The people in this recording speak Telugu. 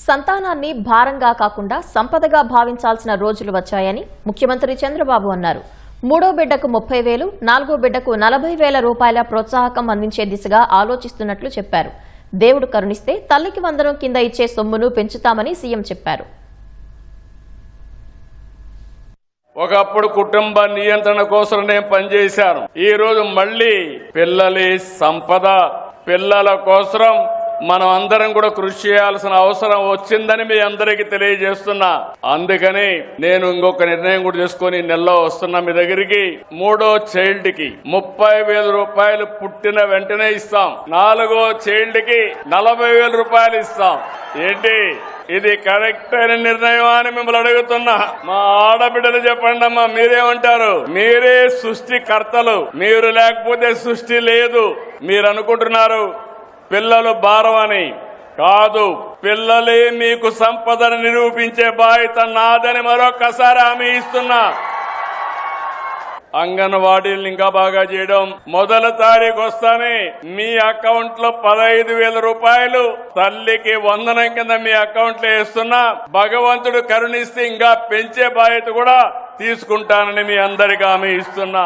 సంతానాన్ని భారంగా కాకుండా సంపదగా భావించాల్సిన రోజులు వచ్చాయని ముఖ్యమంత్రి చంద్రబాబు అన్నారు. మూడో బిడ్డకు 30,000, నాలుగో బిడ్డకు 40,000 రూపాయల ప్రోత్సాహకం అందించే దిశగా ఆలోచిస్తున్నట్లు చెప్పారు. దేవుడు కరుణిస్తే తల్లికి వందనం కింద ఇచ్చే సొమ్మును పెంచుతామని సీఎం చెప్పారు. ఒకప్పుడు కుటుంబ నియంత్రణ కోసం నేను పనిచేశాను. ఈ రోజు మళ్ళీ పిల్లలి సంపద, పిల్లల కోసం మనం అందరం కూడా కృషి చేయాల్సిన అవసరం వచ్చిందని మీ అందరికీ తెలియజేస్తున్నా. అందుకని నేను ఇంకొక నిర్ణయం కూడా చేసుకుని నెలలో వస్తున్నా మీ దగ్గరికి. మూడో చైల్డ్ కి 30,000 రూపాయలు పుట్టిన వెంటనే ఇస్తాం. నాలుగో చైల్డ్ కి 40,000 రూపాయలు ఇస్తాం. ఏంటి ఇది కరెక్ట్ అయిన నిర్ణయం అని మిమ్మల్ని అడుగుతున్నా. మా ఆడబిడ్డలు చెప్పండి అమ్మా, మీరేమంటారు? మీరే సృష్టికర్తలు, మీరు లేకపోతే సృష్టి లేదు. మీరు అనుకుంటున్నారు పిల్లలు భారం అని. కాదు, పిల్లలే మీకు సంపదను నిరూపించే బాధ్యత నాదని మరొకసారి హామీ ఇస్తున్నా. అంగన్వాడీలను ఇంకా బాగా చేయడం. మొదటి తారీఖు వస్తానే మీ అకౌంట్ లో 15,000 రూపాయలు తల్లికి వందనం కింద మీ అకౌంట్ లో వేస్తున్నా. భగవంతుడు కరుణిస్తే ఇంకా పెంచే బాధ్యత కూడా తీసుకుంటానని మీ అందరికీ హామీ ఇస్తున్నా.